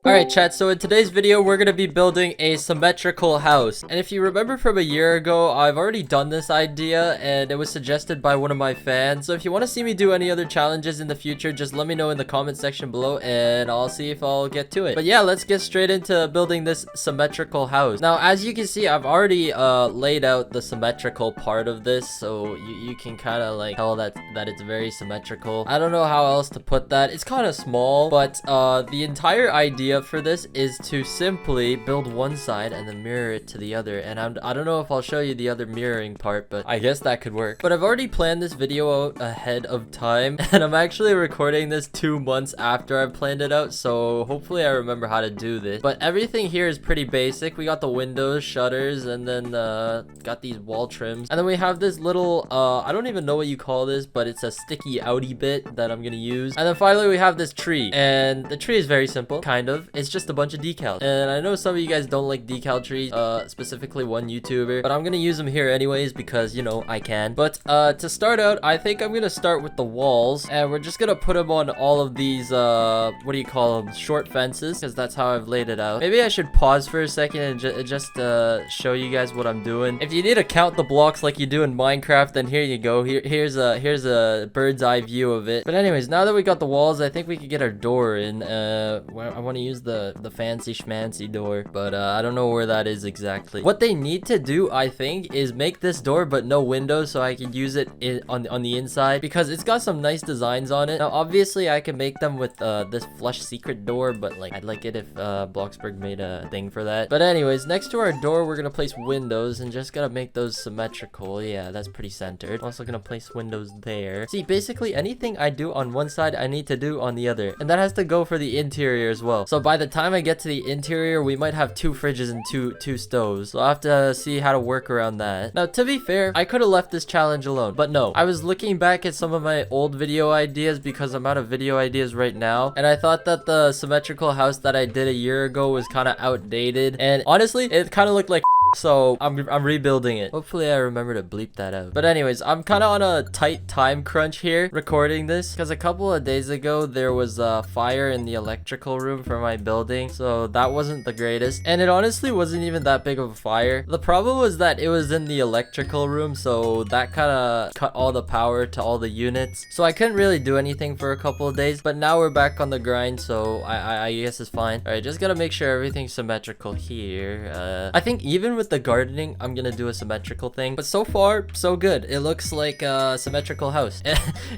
Alright chat, so in today's video we're going to be building a symmetrical house. And if you remember from a year ago, I've already done this idea and it was suggested by one of my fans. So if you want to see me do any other challenges in the future, just let me know in the comment section below and I'll see if I'll get to it. But yeah, let's get straight into building this symmetrical house. Now as you can see, I've already laid out the symmetrical part of this, so you can kind of like tell that it's very symmetrical. I don't know how else to put that. It's kind of small, but the entire idea for this is to simply build one side and then mirror it to the other. And I don't know if I'll show you the other mirroring part, but I guess that could work. But I've already planned this video out ahead of time, and I'm actually recording this 2 months after I've planned it out, so hopefully I remember how to do this. But everything here is pretty basic. We got the windows, shutters, and then got these wall trims, and then we have this little I don't even know what you call this, but it's a sticky outy bit that I'm gonna use. And then finally we have this tree, and the tree is very simple, kind of. It's just a bunch of decals, and I know some of you guys don't like decal trees, specifically one YouTuber, but I'm gonna use them here anyways because, you know, I can. But to start out, I think I'm gonna start with the walls, and we're just gonna put them on all of these what do you call them, short fences, because that's how I've laid it out. Maybe I should pause for a second and just show you guys what I'm doing. If you need to count the blocks like you do in Minecraft, then here you go. Here's a bird's eye view of it. But anyways, now that we got the walls, I think we could get our door in. I want to use the fancy schmancy door, but I don't know where that is exactly. What they need to do, I think, is make this door but no windows, so I can use it on the inside, because it's got some nice designs on it. Now obviously I can make them with this flush secret door, but like I'd like it if bloxburg made a thing for that. But anyways, next to our door we're gonna place windows, and just gotta make those symmetrical. Yeah, that's pretty centered. I'm also gonna place windows there. See, basically anything I do on one side I need to do on the other, and that has to go for the interior as well. So by the time I get to the interior, we might have 2 fridges and two stoves, so I'll have to see how to work around that. Now to be fair, I could have left this challenge alone, but no, I was looking back at some of my old video ideas because I'm out of video ideas right now, and I thought that the symmetrical house that I did a year ago was kind of outdated, and honestly it kind of looked like so I'm rebuilding it. Hopefully I remember to bleep that out. But anyways, I'm kind of on a tight time crunch here recording this, because a couple of days ago there was a fire in the electrical room for my building, so that wasn't the greatest, and it honestly wasn't even that big of a fire. The problem was that it was in the electrical room, so that kind of cut all the power to all the units, so I couldn't really do anything for a couple of days. But now we're back on the grind, so I guess it's fine. All right, just gotta make sure everything's symmetrical here. I think even with the gardening I'm gonna do a symmetrical thing, but so far so good. It looks like a symmetrical house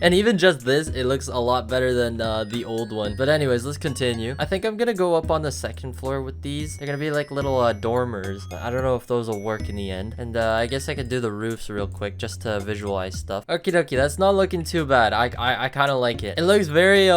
and even just this, it looks a lot better than the old one. But anyways, let's continue. I think I'm gonna go up on the second floor with these. They're gonna be like little dormers. I don't know if those will work in the end, and I guess I could do the roofs real quick just to visualize stuff. Okie dokie, that's not looking too bad. I kind of like it. It looks very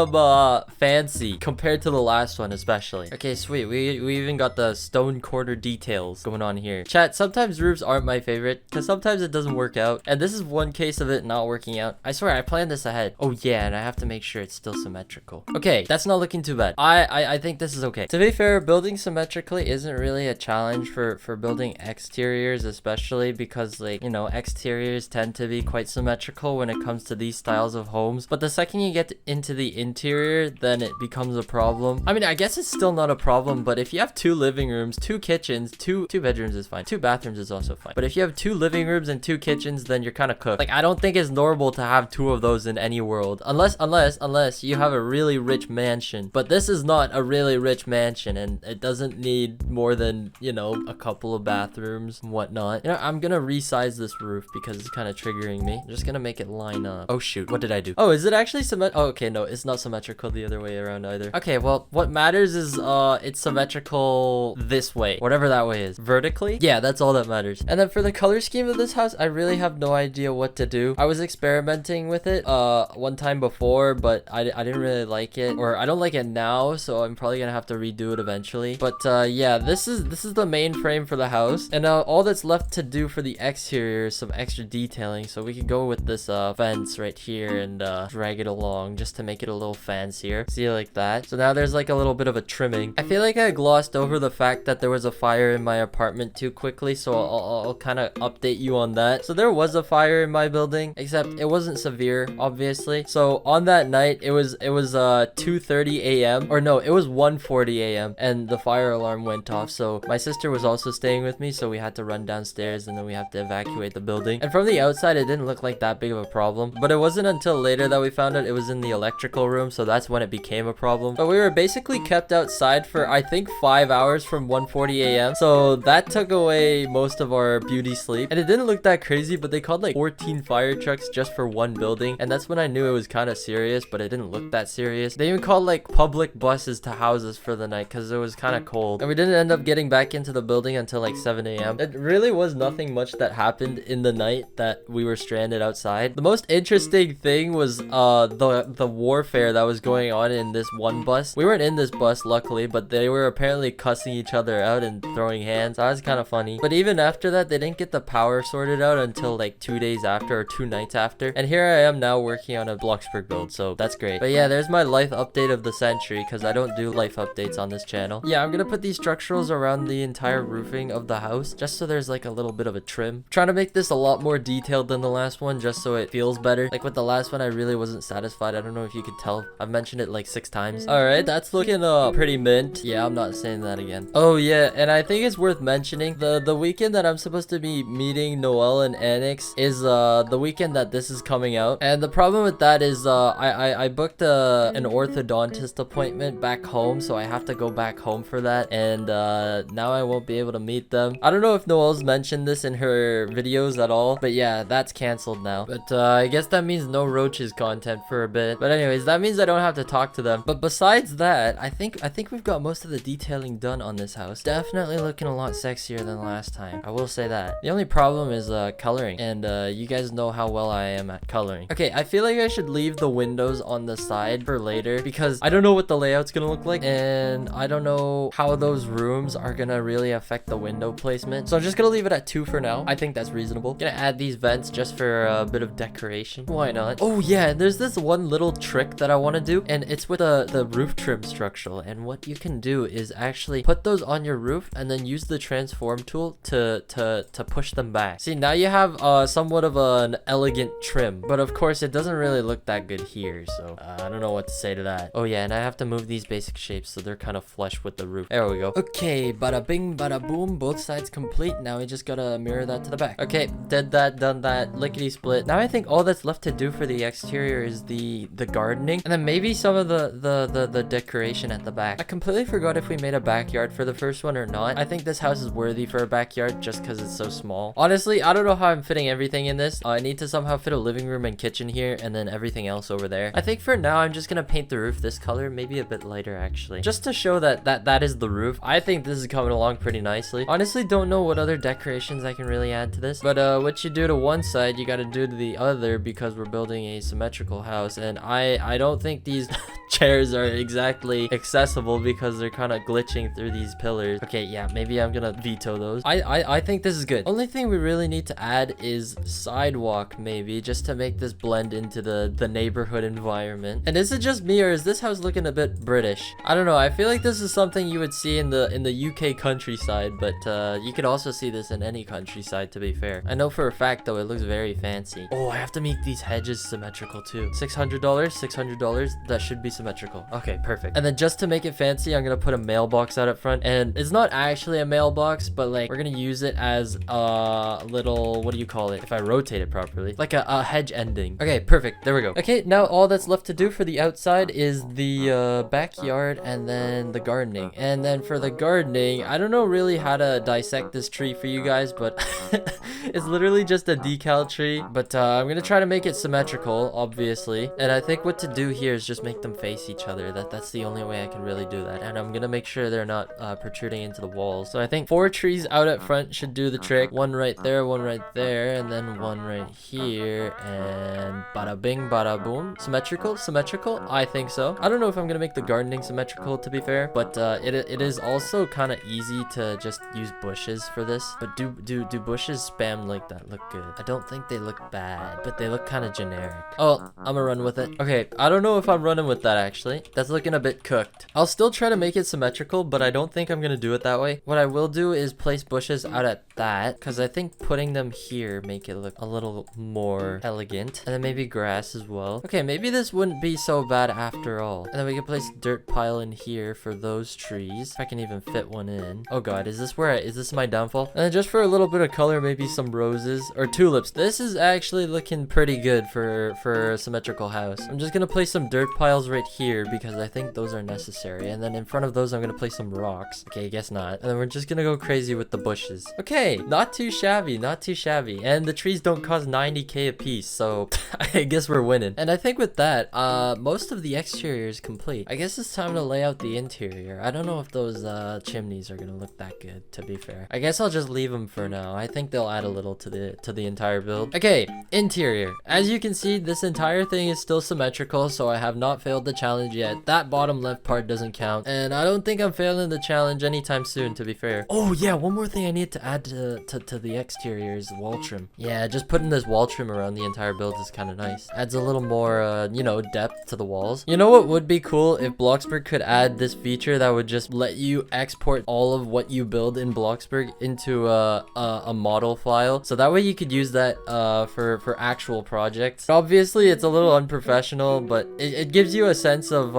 fancy compared to the last one, especially. Okay, sweet. We even got the stone quarter details going on here. Chat, sometimes roofs aren't my favorite because sometimes it doesn't work out, and this is one case of it not working out. I swear I planned this ahead. Oh yeah, and I have to make sure it's still symmetrical. Okay, that's not looking too bad. I think this is okay. To be fair, building symmetrically isn't really a challenge for building exteriors, especially because, like, you know, exteriors tend to be quite symmetrical when it comes to these styles of homes. But the second you get into the interior, then it becomes a problem. I mean, I guess it's still not a problem, but if you have 2 living rooms, 2 kitchens, two bedrooms is fine. 2 bathrooms is also fine. But if you have 2 living rooms and 2 kitchens, then you're kind of cooked. Like, I don't think it's normal to have 2 of those in any world, unless you have a really rich mansion. But this is not a really rich mansion, and it doesn't need more than, you know, a couple of bathrooms and whatnot. You know, I'm gonna resize this roof because it's kind of triggering me. I'm just gonna make it line up. Oh shoot, what did I do? Oh, is it actually oh, okay, no, it's not symmetrical the other way around either. Okay, well, what matters is it's symmetrical this way, whatever that way is. Vertically? Yeah, that's all that matters. And then for the color scheme of this house, I really have no idea what to do. I was experimenting with it one time before, but I didn't really like it, or I don't like it now, so I'm probably gonna have to redo it eventually. But yeah, this is the main frame for the house, and all that's left to do for the exterior is some extra detailing. So we could go with this fence right here and drag it along just to make it a little fancier. See, like that. So now there's like a little bit of a trimming. I feel like I glossed over the fact that there was a fire in my apartment too quickly, so I'll kind of update you on that. So there was a fire in my building, except it wasn't severe, obviously. So on that night, it was 2:30 a.m. or no, it was 1:40 a.m. and the fire alarm went off. So my sister was also staying with me, so we had to run downstairs and then we have to evacuate the building. And from the outside, it didn't look like that big of a problem, but it wasn't until later that we found out it was in the electrical room, so that's when it became a problem. But we were basically kept outside for I think 5 hours from 1:40 a.m. so that took away most of our beauty sleep, and it didn't look that crazy, but they called like 14 fire trucks just for one building, and that's when I knew it was kind of serious, but it didn't look that serious. They even called like public buses to house us for the night because it was kind of cold, and we didn't end up getting back into the building until like 7 a.m. It really was nothing much that happened in the night that we were stranded outside. The most interesting thing was the warfare that was going on in this one bus. We weren't in this bus, luckily, but they were apparently cussing each other out and throwing hands. That was kind of funny. But even after that, they didn't get the power sorted out until like 2 days after, or 2 nights after. And here I am now working on a bloxburg build, so that's great. But yeah, there's my life update of the century, because I don't do life updates on this channel. Yeah, I'm gonna put these structurals around the entire roofing of the house, just so there's like a little bit of a trim. Trying to make this a lot more detailed than the last one, just so it feels better. Like with the last one, I really wasn't satisfied. I don't know if you could tell. I've mentioned it like 6 times. All right, that's looking pretty mint. Yeah, I'm not saying that again. Oh yeah, and I think it's worth mentioning the weekend that I'm supposed to be meeting Noelle and Annex is the weekend that this is coming out. And the problem with that is I booked an orthodontist appointment back home, so I have to go back home for that, and now I won't be able to meet them. I don't know if Noelle's mentioned this in her videos at all, but yeah, that's canceled now. But I guess that means no roaches content for a bit. But anyways, that means I don't have to talk to them. But besides that, I think we've got most of the detailing done on this house. Definitely looking a lot sexier than last time, I will say that. The only problem is coloring, and you guys know how well I am at coloring. Okay, I feel like I should leave the windows on the side for later, because I don't know what the layout's gonna look like, and I don't know how those rooms are gonna really affect the window placement. So I'm just gonna leave it at 2 for now. I think that's reasonable. Gonna add these vents just for a bit of decoration. Why not? Oh yeah, there's this one little trick that I want to do, and it's with the roof trim structural. And what you can do is actually put those on your roof and then use the transform tool to push them back. See, now you have somewhat of an elegant trim, but of course it doesn't really look that good here, so I don't know what to say to that. Oh yeah, and I have to move these basic shapes so they're kind of flush with the roof. There we go. Okay, bada bing, bada boom, both sides complete. Now we just gotta mirror that to the back. Okay, did that, done that, lickety split. Now I think all that's left to do for the exterior is the gardening, and then maybe some of the decoration at the back. I completely forgot if we made a backyard for the first one or not. I think this house is worthy for a backyard just because it's so small. Honestly, I don't know how I'm fitting everything in this. I need to somehow fit a living room and kitchen here, and then everything else over there. I think for now I'm just gonna paint the roof this color, maybe a bit lighter actually, just to show that is the roof. I think this is coming along pretty nicely. Honestly, don't know what other decorations I can really add to this, but what you do to one side, you gotta do to the other, because we're building a symmetrical house, and I don't think these chairs are exactly accessible because they're kind of glitching through these pillars. Okay, yeah, maybe I'm gonna veto those. I think this is good. Only thing we really need to add is sidewalk, maybe, just to make this blend into the neighborhood environment. And is it just me, or is this house looking a bit British? I don't know. I feel like this is something you would see in the UK countryside, but you could also see this in any countryside, to be fair. I know for a fact though, it looks very fancy. Oh, I have to make these hedges symmetrical too. $600, $600. That should be symmetrical. Okay, perfect. And then just to make it fancy, I'm gonna put a mailbox out up front, and it's not actually a mailbox, but like we're gonna use it as a little, what do you call it, if I rotate it properly, like a hedge ending. Okay, perfect. There we go. Okay, now all that's left to do for the outside is the backyard and then the gardening. And then for the gardening, I don't know really how to dissect this tree for you guys, but it's literally just a decal tree. But I'm gonna try to make it symmetrical, obviously, and I think what to do here is just make them face each other. That's the only way I can really do that, and I'm gonna make sure they're not protruding into the walls. So I think 4 trees out at front should do the trick. One right there, one right there, and then one right here, and bada bing, bada boom. Symmetrical? Symmetrical? I think so. I don't know if I'm gonna make the gardening symmetrical, to be fair, but it is also kind of easy to just use bushes for this. But do bushes spam like that look good? I don't think they look bad, but they look kind of generic. Oh, I'm gonna run with it. Okay, I don't know if I'm running with that actually. That's looking a bit cooked. I'll still try to make it symmetrical, but I don't think I'm gonna do it that way. What I will do is is place bushes out at that, because I think putting them here make it look a little more elegant. And then maybe grass as well. Okay, maybe this wouldn't be so bad after all. And then we can place a dirt pile in here for those trees. If I can even fit one in. Oh god, is this my downfall? And then just for a little bit of color, maybe some roses or tulips. This is actually looking pretty good for a symmetrical house. I'm just gonna place some dirt piles right here because I think those are necessary. And then in front of those, I'm gonna place some rocks. Okay, I guess not. And then we're just gonna go crazy with the bushes. Okay, not too shabby, not too shabby. And the trees don't cost 90k a piece, so I guess we're winning. And I think with that, most of the exterior is complete. I guess it's time to lay out the interior. I don't know if those chimneys are gonna look that good, to be fair. I guess I'll just leave them for now. I think they'll add a little to the entire build. Okay, interior. As you can see, this entire thing is still symmetrical, so I have not failed the challenge yet. That bottom left part doesn't count, and I don't think I'm failing the challenge anytime soon, to be fair. Oh yeah, one more thing I need to add to the exterior is wall trim. Yeah, just putting this wall trim around the entire build is kind of nice. Adds a little more, you know, depth to the walls. You know what would be cool? If Bloxburg could add this feature that would just let you export all of what you build in Bloxburg into a model file, so that way you could use that for actual projects. Obviously it's a little unprofessional, but it gives you a sense of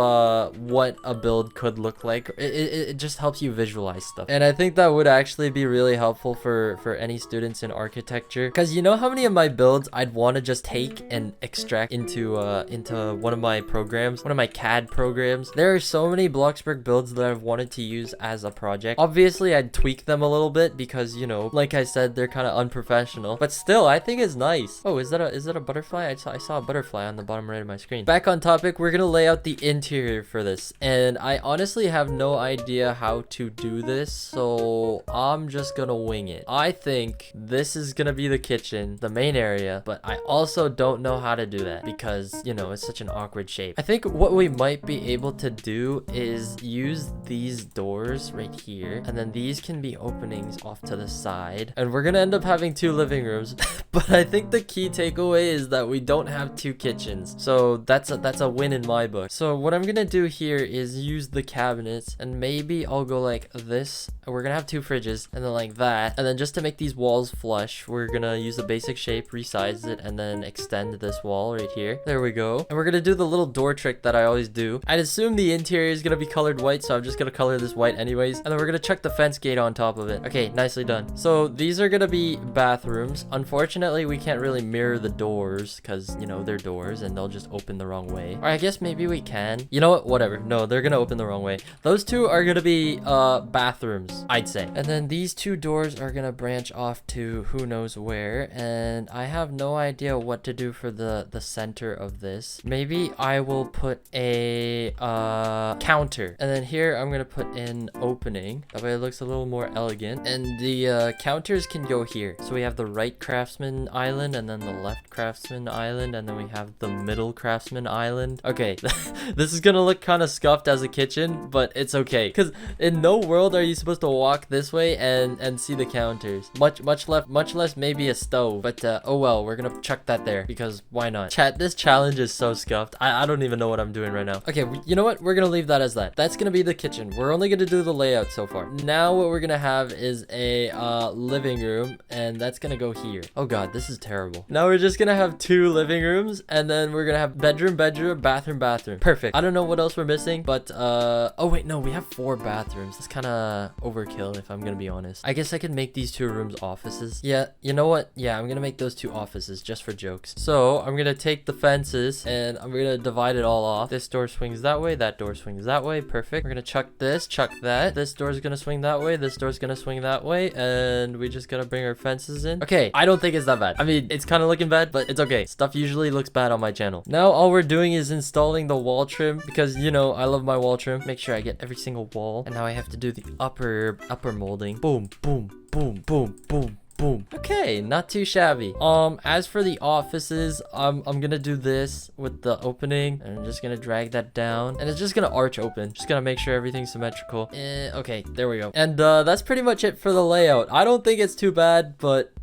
what a build could look like. It just helps you visualize stuff, and I think that would actually be really helpful for any students in architecture, because you know how many of my builds I'd want to just take and extract into one of my programs, one of my CAD programs. There are so many Bloxburg builds that I've wanted to use as a project. Obviously I'd tweak them a little bit because, you know, like I said, they're kind of unprofessional, but still I think it's nice. Oh, is that a butterfly? I saw a butterfly on the bottom right of my screen. Back on topic, we're gonna lay out the interior for this, and I honestly have no idea how to do this, so I'm just gonna wing it. I think this is gonna be the kitchen, the main area, but I also don't know how to do that because, you know, it's such an awkward shape. I think what we might be able to do is use these doors right here, and then these can be openings off to the side, and we're gonna end up having 2 living rooms. But I think the key takeaway is that we don't have 2 kitchens, so that's a win in my book. So what I'm gonna do here is use the cabinets, and maybe I'll go like this. We're gonna have 2 fridges, and then like that, and then just to make these walls flush, we're gonna use a basic shape, resize it, and then extend this wall right here. There we go. And we're gonna do the little door trick that I always do. I'd assume the interior is gonna be colored white, so I'm just gonna color this white anyways, and then we're gonna chuck the fence gate on top of it. Okay, nicely done. So these are gonna be bathrooms. Unfortunately, we can't really mirror the doors because, you know, they're doors and they'll just open the wrong way. Or I guess maybe we can. You know what? Whatever. No, they're gonna open the wrong way. Those 2 are gonna be bathrooms, I'd say. And then these 2 doors are gonna branch off to who knows where, and I have no idea what to do for the center of this. Maybe I will put a counter, and then here I'm gonna put an opening. That way it looks a little more elegant, and the counters can go here. So we have the right craftsman island, and then the left craftsman island, and then we have the middle craftsman island. Okay, this is gonna look kind of scuffed as a kitchen, but it's okay, because in no world are you supposed to walk this way and see the counters. Much less maybe a stove, but oh well, we're gonna chuck that there because why not? Chat, this challenge is so scuffed. I don't even know what I'm doing right now. Okay, you know what? We're gonna leave that as that. That's gonna be the kitchen. We're only gonna do the layout so far. Now what we're gonna have is a living room, and that's gonna go here. Oh god, this is terrible. Now we're just gonna have 2 living rooms, and then we're gonna have bedroom, bathroom. Perfect. I don't know what else we're missing, but oh wait, no, we have 4 bathrooms. That's kind of overkill if I'm gonna be honest. I guess I could make these 2 rooms offices. Yeah, you know what? Yeah, I'm gonna make those 2 offices just for jokes. So I'm gonna take the fences and I'm gonna divide it all off. This door swings that way, that door swings that way. Perfect. We're gonna chuck this, chuck that. This door's gonna swing that way, this door's gonna swing that way, and we just gotta bring our fences in. Okay, I don't think it's that bad. I mean, it's kind of looking bad, but it's okay. Stuff usually looks bad on my channel. Now all we're doing is installing the wall trim because, you know, I love my wall trim. Make sure I get every single wall, and now I have to do the upper molding. Boom, boom, boom, boom, boom. Boom. Okay, not too shabby. As for the offices, I'm gonna do this with the opening, and I'm just gonna drag that down, and it's just gonna arch open. Just gonna make sure everything's symmetrical. Okay, there we go. And that's pretty much it for the layout. I don't think it's too bad, but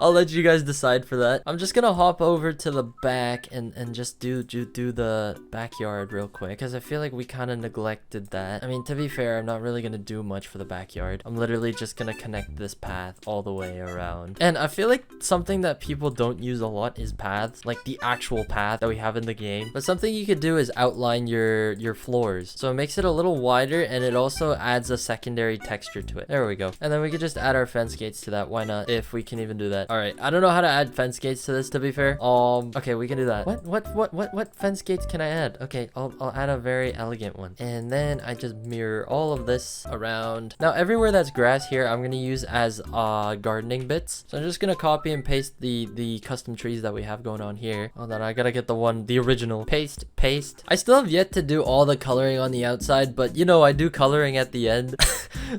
I'll let you guys decide for that. I'm just gonna hop over to the back and just do the backyard real quick, because I feel like we kind of neglected that. I mean, to be fair, I'm not really gonna do much for the backyard. I'm literally just gonna connect this path all the way around. And I feel like something that people don't use a lot is paths, like the actual path that we have in the game. But something you could do is outline your floors, so it makes it a little wider, and it also adds a secondary texture to it. There we go. And then we could just add our fence gates to that. Why not? If we can even do that. All right, I don't know how to add fence gates to this, to be fair. Okay, we can do that. What fence gates can I add? Okay, I'll add a very elegant one, and then I just mirror all of this around. Now everywhere that's grass here, I'm gonna use as gardening bits. So I'm just gonna copy and paste the custom trees that we have going on here. Hold on, I gotta get the original. Paste. I still have yet to do all the coloring on the outside, but you know, I do coloring at the end.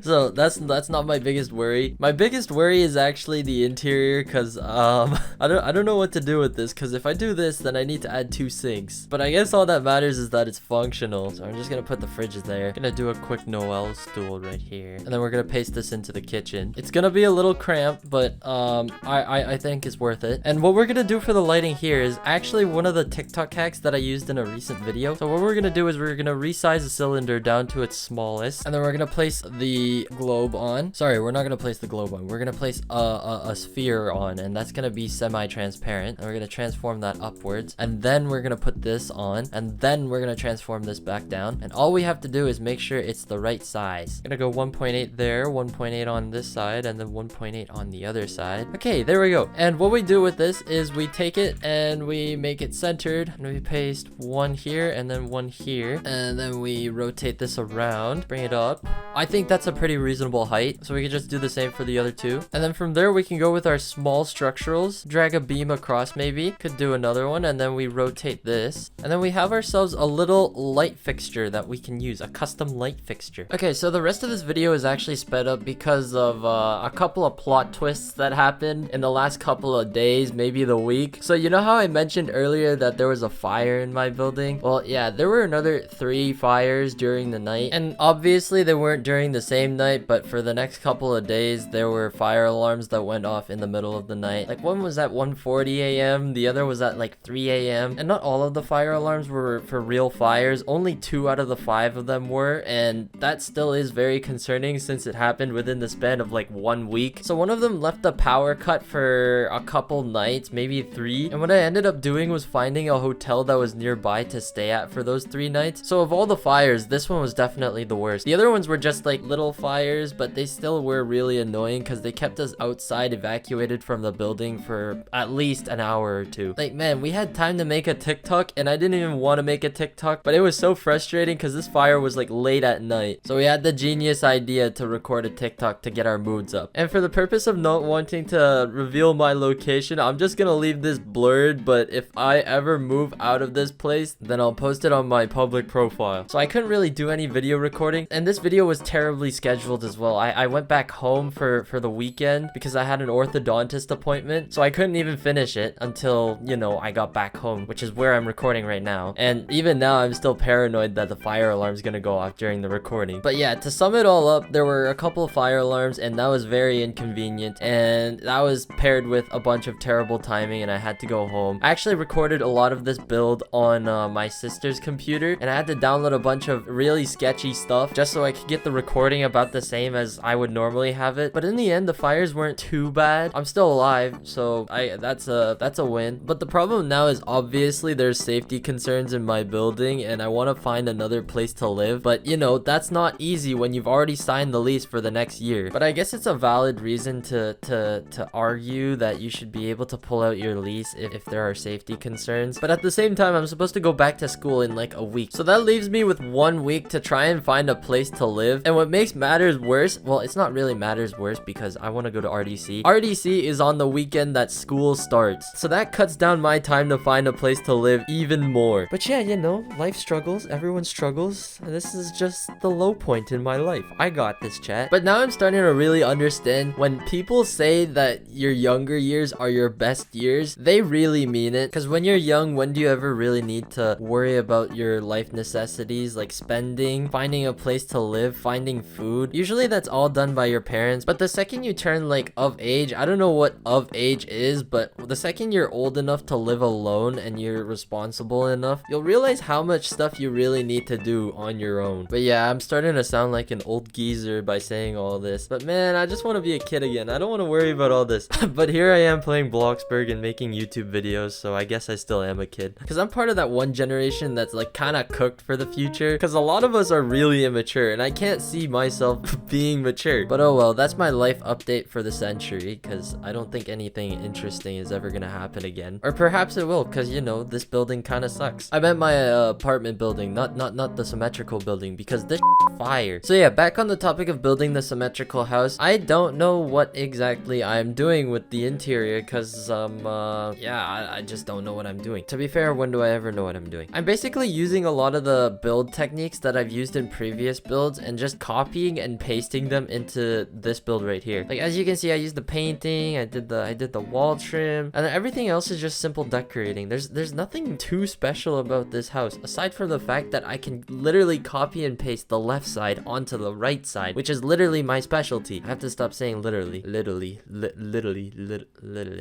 So that's not my biggest worry. My biggest worry is actually the interior, because I don't know what to do with this, because if I do this, then I need to add 2 sinks. But I guess all that matters is that it's functional. So I'm just gonna put the fridges there. Gonna do a quick Noel stool right here, and then we're gonna paste this into the kitchen. It's gonna be a little cramped, but I think it's worth it. And what we're gonna do for the lighting here is actually one of the TikTok hacks that I used in a recent video. So what we're gonna do is we're gonna resize the cylinder down to its smallest, and then we're gonna place the globe on. Sorry, we're not gonna place the globe on. We're gonna place a sphere on, and that's gonna be semi-transparent, and we're gonna transform that upwards, and then we're gonna put this on, and then we're gonna transform this back down, and all we have to do is make sure it's the right size. I'm gonna go 1.8 there, 1.8 on this side, and then 1.8 on the other side. Okay, there we go. And what we do with this is we take it and we make it centered, and we paste one here and then one here, and then we rotate this around, bring it up. I think that's a pretty reasonable height, so we can just do the same for the other two. And then from there we can go with our small structurals, drag a beam across, maybe could do another one, and then we rotate this, and then we have ourselves a little light fixture that we can use, a custom light fixture. Okay, so the rest of this video is actually sped up because of a couple of plot twists that happened in the last couple of days, maybe the week. So you know how I mentioned earlier that there was a fire in my building? Well, yeah, there were another 3 fires during the night, and obviously they weren't during the same night, but for the next couple of days there were fire alarms that went off in the middle of the night. Like one was at 1:40 a.m, the other was at like 3 a.m, and not all of the fire alarms were for real fires. Only 2 out of the 5 of them were, and that still is very concerning since it happened within the span of like 1 week. So one of them left the power cut for a couple nights, maybe 3, and what I ended up doing was finding a hotel that was nearby to stay at for those 3 nights. So of all the fires, this one was definitely the worst. The other ones were just like little fires, but they still were really annoying because they kept us outside evacuated from the building for at least an hour or 2. Like, man, we had time to make a TikTok, and I didn't even want to make a TikTok, but it was so frustrating because this fire was like late at night. So we had the genius idea to record a TikTok to get our moods up. And for the purpose of not wanting to reveal my location, I'm just gonna leave this blurred, but if I ever move out of this place, then I'll post it on my public profile. So I couldn't really do any video recording, and this video was terribly scheduled as well. I went back home for the weekend because I had an orthodontist appointment, so I couldn't even finish it until, you know, I got back home, which is where I'm recording right now. And even now I'm still paranoid that the fire alarm's gonna go off during the recording. But yeah, to sum it all up, there were a couple of fire alarms, and that was very inconvenient, and that was paired with a bunch of terrible timing, and I had to go home. I actually recorded a lot of this build on my sister's computer, and I had to download a bunch of really sketchy stuff just so I could get the recording about the same as I would normally have it. But in the end, the fires weren't too bad. I'm still alive, so that's a win. But the problem now is obviously there's safety concerns in my building, and I want to find another place to live. But you know, that's not easy when you've already signed the lease for the next year. But I guess it's a valid reason to argue that you should be able to pull out your lease if there are safety concerns. But at the same time, I'm supposed to go back to school in like a week, so that leaves me with 1 week to try and find a place to live. And what makes matters worse, well, it's not really matters worse because I want to go to RDC. RDC is on the weekend that school starts, so that cuts down my time to find a place to live even more. But yeah, you know, life struggles, everyone struggles, and this is just the low point in my life. I got this, chat. But now I'm starting to really understand when people say that your younger years are your best years, they really mean it. Because when you're young, when do you ever really need to worry about your life necessities like spending, finding a place to live, finding making food. Usually that's all done by your parents, but the second you turn like of age, I don't know what of age is, but the second you're old enough to live alone and you're responsible enough, you'll realize how much stuff you really need to do on your own. But yeah, I'm starting to sound like an old geezer by saying all this, but man, I just want to be a kid again. I don't want to worry about all this. But here I am playing bloxburg and making YouTube videos, so I guess I still am a kid, because I'm part of that one generation that's like kind of cooked for the future, because a lot of us are really immature and I can't see myself being mature. But oh well, that's my life update for the century, because I don't think anything interesting is ever gonna happen again, or perhaps it will, because you know, this building kind of sucks. I meant my apartment building, not the symmetrical building, because this fire. So yeah, back on the topic of building the symmetrical house, I don't know what exactly I'm doing with the interior, because yeah, I just don't know what I'm doing. To be fair, when do I ever know what I'm doing? I'm basically using a lot of the build techniques that I've used in previous builds and just copying and pasting them into this build right here. Like as you can see, I used the painting, I did the wall trim, and everything else is just simple decorating. There's nothing too special about this house aside from the fact that I can literally copy and paste the left side onto the right side, which is literally my specialty. I have to stop saying literally.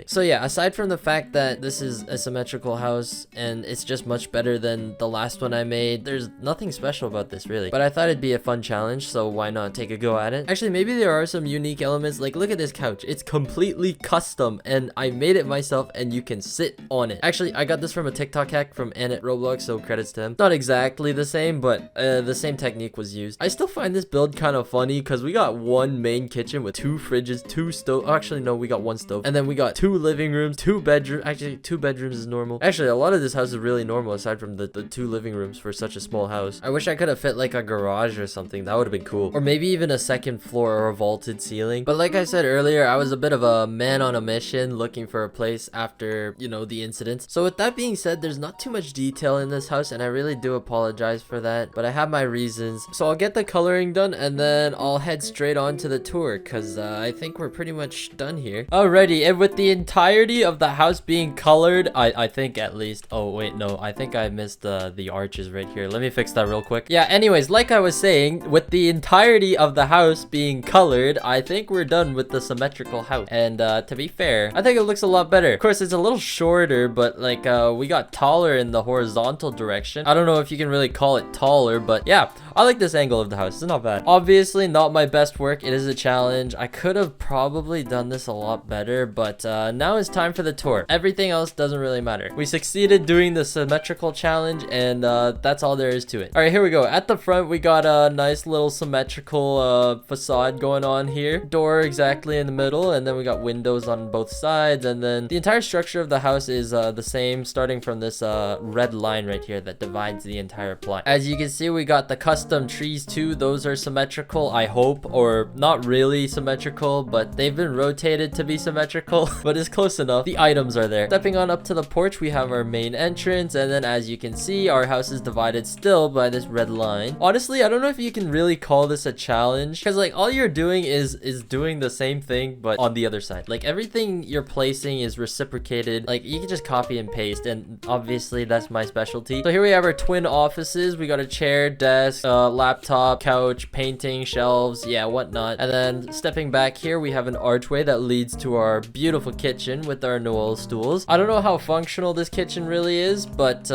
So yeah, aside from the fact that this is a symmetrical house and it's just much better than the last one I made, there's nothing special about this really. But I thought it'd be a fun challenge, so why not take a go at it? Actually, maybe there are some unique elements. Like look at this couch. It's completely custom and I made it myself and you can sit on it. Actually, I got this from a TikTok hack from Annette Roblox, so credits to him. Not exactly the same, but the same technique was used. I still find this build kind of funny because we got one main kitchen with 2 fridges, 2 stoves. Actually, no, we got 1 stove. And then we got 2 living rooms, 2 bedrooms. Actually, 2 bedrooms is normal. Actually, a lot of this house is really normal aside from the 2 living rooms for such a small house. I wish I could have fit like a garage or something. That would have been cool. Or maybe even a second floor or a vaulted ceiling. But like I said earlier, I was a bit of a man on a mission looking for a place after, you know, the incident. So with that being said, there's not too much detail in this house and I really do apologize for that, but I have my reasons. So I'll get the coloring done and then I'll head straight on to the tour because I think we're pretty much done here. Alrighty, and with the entirety of the house being colored, I think at least, oh wait, no, I think I missed the arches right here. Let me fix that real quick. Yeah, anyways, like I was saying, with the entirety of the house being colored, I think we're done with the symmetrical house. And to be fair, I think it looks a lot better. Of course, it's a little shorter, but like we got taller in the horizontal direction. I don't know if you can really call it taller, but yeah, I like this angle of the house. It's not bad. Obviously, not my best work. It is a challenge. I could have probably done this a lot better, but now it's time for the tour. Everything else doesn't really matter. We succeeded doing the symmetrical challenge, and that's all there is to it. All right, here we go. At the front, we got a nice little symmetrical facade going on here. Door exactly in the middle, and then we got windows on both sides, and then the entire structure of the house is the same, starting from this red line right here that divides the entire plot. As you can see, we got the custom trees too. Those are symmetrical, I hope, or not really symmetrical, but they've been rotated to be symmetrical, but it's close enough. The items are there. Stepping on up to the porch, we have our main entrance, and then as you can see, our house is divided still by this red line. Honestly, I don't know if you can really call this a challenge, because like all you're doing is doing the same thing, but on the other side. Like everything you're placing is reciprocated. Like you can just copy and paste, and obviously that's my specialty. So here we have our twin offices. We got a chair, desk, laptop, couch, painting, shelves, yeah, whatnot. And then stepping back here, we have an archway that leads to our beautiful kitchen with our Noel stools. I don't know how functional this kitchen really is, but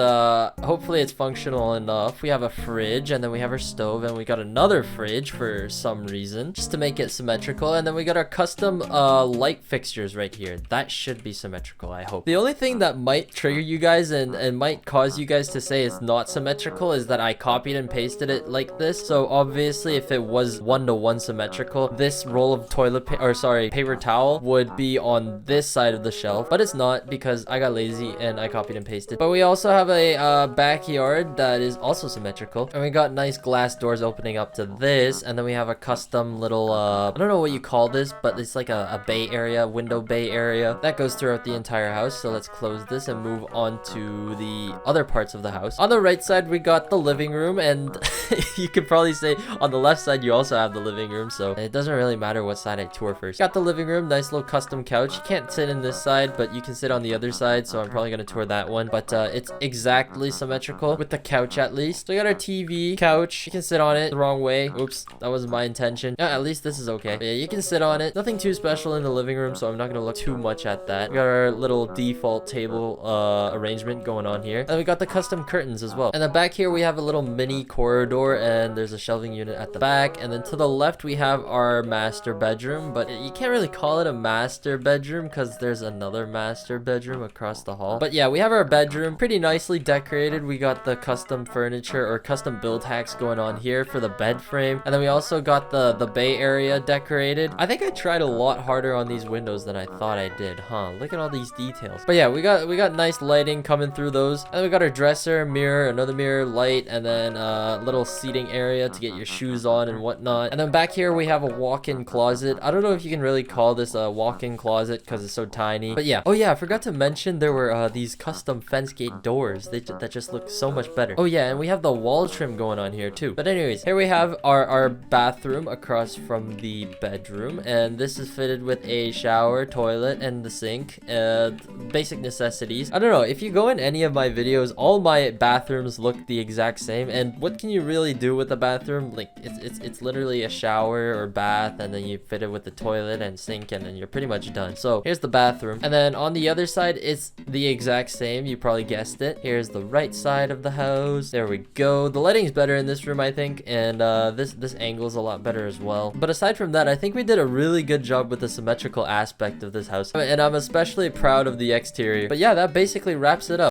hopefully it's functional enough. We have a fridge, and then we have our stove, and we got another fridge for some reason, just to make it symmetrical. And then we got our custom light fixtures right here. That should be symmetrical, I hope. The only thing that might trigger you guys and might cause you guys to say it's not symmetrical is that I copied and pasted it like this. So obviously if it was 1-to-1 symmetrical, this roll of paper towel would be on this side of the shelf, but it's not because I got lazy and I copied and pasted. But we also have a backyard that is also symmetrical, and we got nice glass doors opening up to this, and then we have a custom little I don't know what you call this, but it's like a bay area, window bay area that goes throughout the entire house. So let's close this and move on to the other parts of the house. On the right side, we got the living room, and you could probably say on the left side you also have the living room, so it doesn't really matter what side I tour first. Got the living room, nice little custom couch. You can't sit in this side, but you can sit on the other side, so I'm probably gonna tour that one. But it's exactly symmetrical with the couch at least. So we got our TV, couch. You can sit on it the wrong way. Oops, that wasn't my intention. Yeah, at least this is okay. But yeah, you can sit on it. Nothing too special in the living room, so I'm not gonna look too much at that. We got our little default table arrangement going on here. And we got the custom curtains as well. And then back here we have a little mini corridor, and there's a shelving unit at the back. And then to the left we have our master bedroom, but you can't really call it a master bedroom because there's another master bedroom across the hall. But yeah, we have our bedroom pretty nicely decorated. We got the custom furniture or custom build hacks going on here for the bed frame. And then we also got the bay area decorated. I think I tried a lot harder on these windows than I thought I did, huh? Look at all these details. But yeah, we got nice lighting coming through those. And we got our dresser, mirror, another mirror, light, and then a little seating area to get your shoes on and whatnot. And then back here we have a walk-in closet. I don't know if you can really call this a walk-in closet because it's so tiny. But yeah. Oh yeah, I forgot to mention there were these custom fence gate doors. That just look so much better. Oh yeah, and we have the wall trim going on here too. But anyways, here we have our bathroom across from the bedroom, and this is fitted with a shower, toilet, and the sink. Basic necessities. I don't know, if you go in any of my videos, all my bathrooms look the exact same, and what can you really do with a bathroom? Like it's literally a shower or bath, and then you fit it with the toilet and sink, and then you're pretty much done. So here's the bathroom, and then on the other side it's the exact same. You probably guessed it. Here's the right side of the house. There we go. The lighting's better in this room, I think, and this angle's a lot better as well. But aside from that, I think we did a really good job with the symmetrical aspect of this house, and I'm especially proud of the exterior. But yeah, that basically wraps it up.